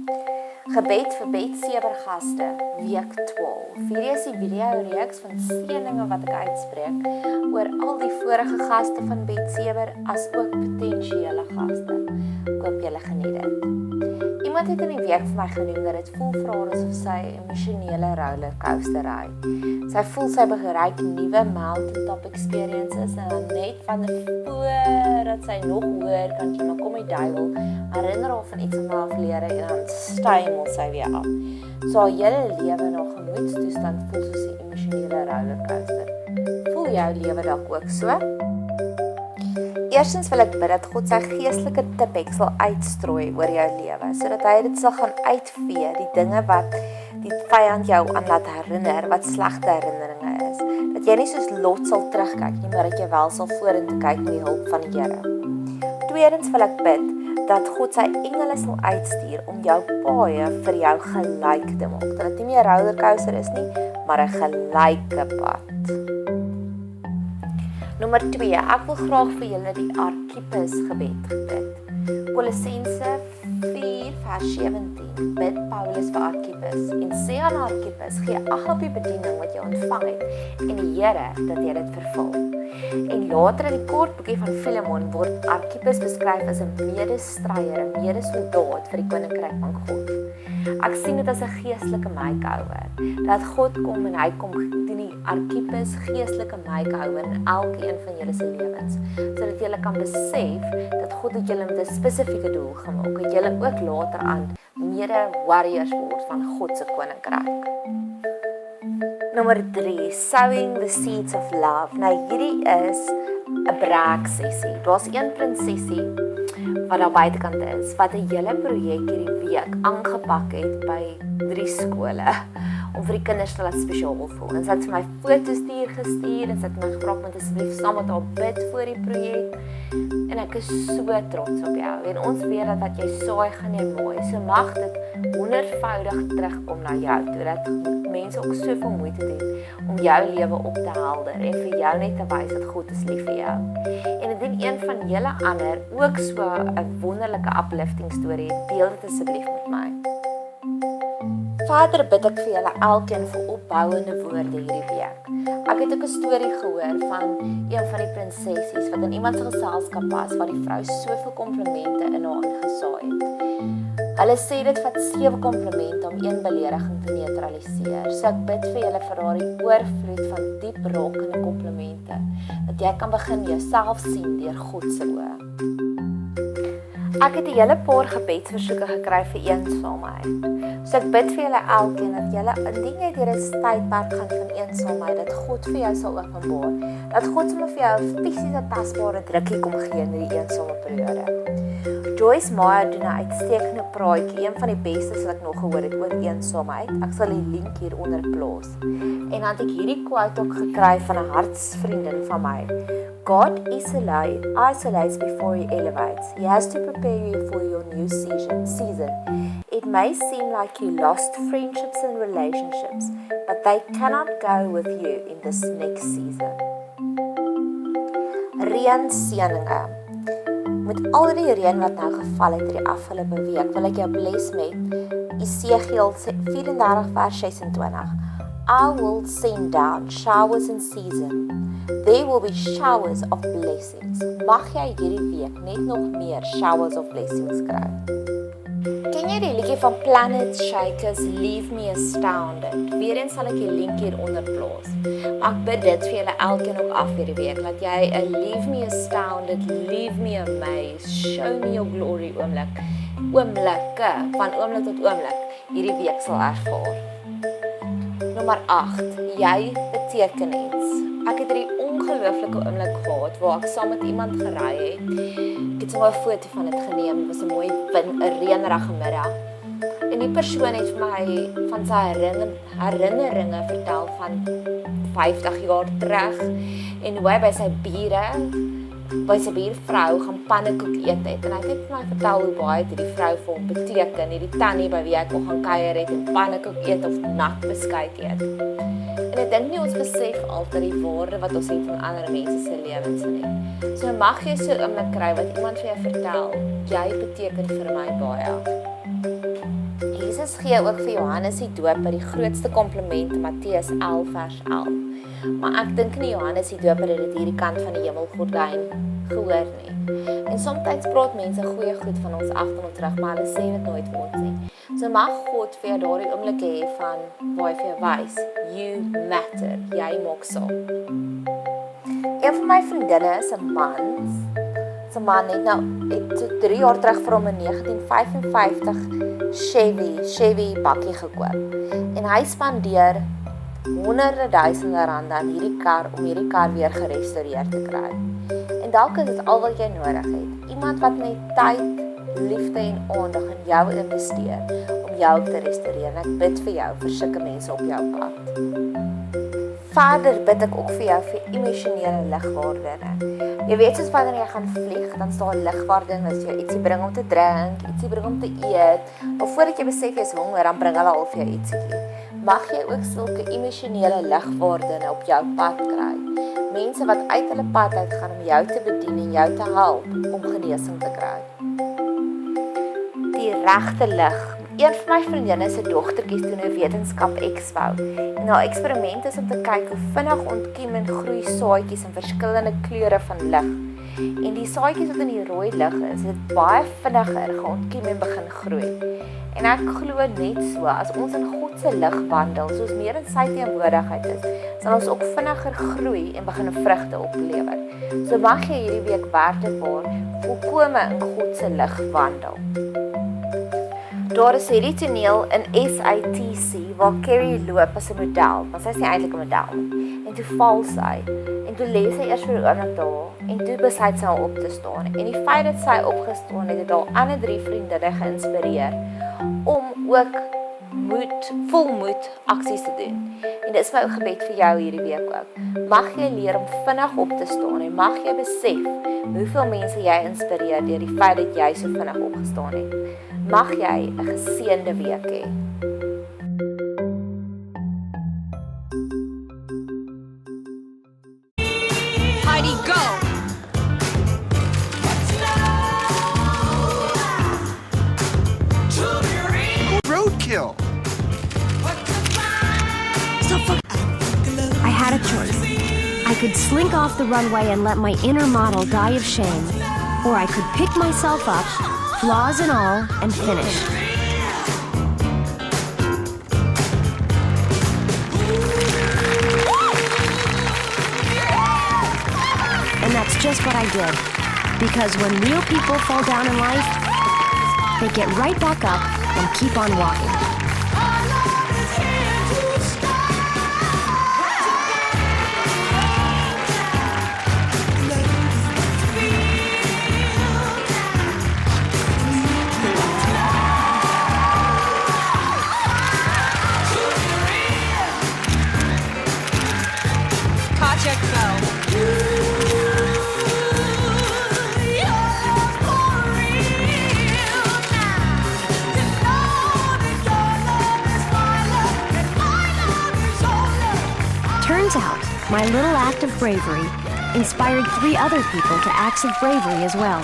Gebed vir Bet Sewer gaste, week 12. Hierdie is die video-reeks van seëninge wat ek uitspreek oor al die vorige gaste van Bet Sewer as ook potensiële gaste. Ek hoop julle geniet dit. Iemand het in die week vir my genoem dat dit voel vir haar asof sy 'n emosionele rollercoaster ry. Sy voel sy bereik nuwe mountaintop experiences en dan net van voor dat sy nog hoër kan klim, kom die duiwel, herinner haar van iets van haar verlede en dan stuimel sy weer af. So haar hele lewe na gemoedstoestand voel soos 'n emosionele rollercoaster. Voel jou lewe dalk ook so? Eerstens wil ek bid dat God sy geestelike tiphek sal uitstrooi oor jou lewe, sodat hy dit sal gaan uitvee, die dinge wat die vyand jou aan laat herinner, wat slegte herinneringe is. Dat jy nie soos Lot sal terugkyk nie, maar dat jy wel sal vorentoe kyk met die hulp van die Here. Tweedens wil ek bid dat God sy engele sal uitstuur om jou paaie vir jou gelyk te maak. Dat dit nie meer 'n rollercoaster is nie, maar 'n gelyke pad. Nommer 2, ek wil graag vir julle die Archippus gebed bid. Kolossense 4 vers 17 bid Paulus vir Archippus en sê aan Archippus, gee ag op die bediening wat jy ontvang het en die Here dat jy dit vervul. En later in die kort boekie van Filemon word Archippus beskryf as 'n medestryder, 'n medesoldaat vir die koninkryk van God. Ek sien dit as 'n geestelike makeover, dat God kom en hy kom doen die Archippus geestelike makeover in elkeen van julle se lewens, sodat julle kan besef dat God het julle met 'n spesifieke doel gemaak, dat julle ook later aan mede-warriors word van God se koninkryk. Nommer 3, sowing the seeds of love. Nou hierdie is 'n braaksessie. Daar's een prinsesie wat daar buitekant is, wat 'n hele projek hierdie week aangepak het by 3 skole, om vir die kinders te laat spesiaal voel. En sy het vir my foto's gestuur en sy het my gevra om asseblief saam met haar bid vir die projek. En ek is so trots op jou. En ons weet dat wat jy saai gaan jy mooi. So mag dit 100voudig terugkom na jou toe, dat mense ook soveel moeite doen om jou lewe op te helder en vir jou net te wys dat God is lief vir jou. En indien een van julle ander ook so 'n wonderlike uplifting storie het, deel dit asseblief met my. Vader, bid ek vir julle elkeen vir opbouende woorde hierdie week. Ek het ook 'n storie gehoor van een van die prinsessies wat in iemand se geselskap was, waar die vrou soveel komplimente in haar ingesaai het. Hulle sê dit vat 7 komplimente om 1 belediging te neutraliseer. So ek bid vir julle vir daardie oorvloed van diep rakende komplimente, dat jy kan begin jouself sien deur God se oë. Ek het 'n hele paar gebedsversoeke gekry vir eensaamheid. So ek bid vir julle elkeen dat julle, indien jy deur 'n tydperk gaan van eensaamheid, dat God vir jou sal openbaar, dat God sommer vir jou 'n fisiese tasbare drukkie kom gee in hierdie eensame periode. Joyce Meyer doen 'n uitstekende praatjie, een van die bestes wat ek nog gehoor het oor eensaamheid. Ek sal die link hieronder plaas. En dan het ek hierdie quote ook gekry van 'n hartsvriendin van my. God isolates before he elevates. He has to prepare you for your new season. It may seem like you lost friendships and relationships, but they cannot go with you in this next season. Reënseëninge. Met al die reën wat nou geval het hierdie afgelope week, wil ek jou bless met Esegiel 34 vers 26. I will send down showers in season. There will be showers of blessings. Mag jy hierdie week net nog meer showers of blessings kry. Ken jy die liedjie van Planet Shakers, Leave Me Astounded? Weereens sal ek die link hieronder plaas. Ek bid dit vir julle elkeen ook af hierdie week, dat jy 'n Leave Me Astounded, Leave Me Amazed, Show Me Your Glory oomblikke, van oomblik tot oomblik, hierdie week sal ervaar. Nommer 8, jy beteken iets. Ek het hierdie ongelooflike oomblik gehad, waar ek saam met iemand gery het. Ek het sommer 'n foto van dit geneem, dit was 'n mooi reënerige middag. En die persoon het vir my van sy herinneringe vertel van 50 jaar terug, en hoe hy by sy buurvrou gaan pannekoek eet het. En hy het net vir my vertel hoe baie die vrou vir hom beteken, hierdie tannie by wie hy kon gaan kuier het en pannekoek eet of nat beskuit eet. En ek dink nie ons besef altyd die waarde wat ons het van ander mense se lewens nie. So mag jy so 'n oomblik kry wat iemand vir jou vertel, jy beteken vir my baie. Jesus gee ook vir Johannes die Doper die grootste kompliment in Matteus 11 vers 11. Maar ek dink nie Johannes die Doper het dit hierdie kant van die hemelgordyn gehoor nie. En soms praat mense goeie goed van ons agter ons terug, maar hulle sê dit nooit vir ons nie. So mag God vir jou daardie oomblik hê van waar hy vir jou wys, you matter, jy maak saak. Een van my vriendinne is 'n man het so 3 jaar terug vir hom 'n 1955 Chevy bakkie gekoop. En hy spandeer honderde duisende rande aan hierdie kar om hierdie kar weer gerestoreer te kry. En dalk is dit al wat jy nodig het. Iemand wat met tyd, liefde en aandag in jou investeer om jou te restoreer. En ek bid vir jou, vir sulke mense op jou pad. Vader, bid ek ook vir jou vir emosionele ligwaardinne. Jy weet soos wanneer jy gaan vlieg, dan staan ligwaardinne as jy ietsie bring om te drink, ietsie bring om te eet, of voordat jy besef jy is honger, dan bring hulle al vir jou ietsie. Mag jy ook sulke emosionele ligwaardinne op jou pad kry. Mense wat uit hulle pad uitgaan om jou te bedien en jou te help om genesing te kry. Die regte lig. Een van my vriendinne se dogtertjies doen 'n wetenskap expo. En haar eksperiment is om te kyk hoe vinnig ontkiem en groei saadjies in verskillende kleure van lig. En die saadjies wat in die rooi lig is, het baie vinniger geontkiem en begin groei. En ek glo net so, as ons in God se lig wandel, soos meer in sy teenwoordigheid is, sal ons ook vinniger groei en begin vrugte oplewer. So mag jy hierdie week werklikwaar volkome in God se lig wandel. Daar is hierdie toneel in SATC waar Carrie loop as 'n model, maar sy is nie eintlik 'n model nie. En toe val sy, en toe lê sy eers vir 'n oomblik daar, en toe besluit sy om op te staan. En die feit dat sy opgestaan het, het haar ander 3 vriendinne geïnspireer om ook vol moed aksies te doen. En dit is my gebed vir jou hierdie week ook. Mag jy leer om vinnig op te staan en mag jy besef hoeveel mense jy inspireer deur die feit dat jy so vinnig opgestaan het. Mag jy 'n geseënde week hê. Heidi, go! Roadkill. I had a choice. I could slink off the runway and let my inner model die of shame, or I could pick myself up, flaws and all, and finish. And that's just what I did. Because when real people fall down in life, they get right back up and keep on walking. Project Go. Turns out, my little act of bravery inspired 3 other people to acts of bravery as well.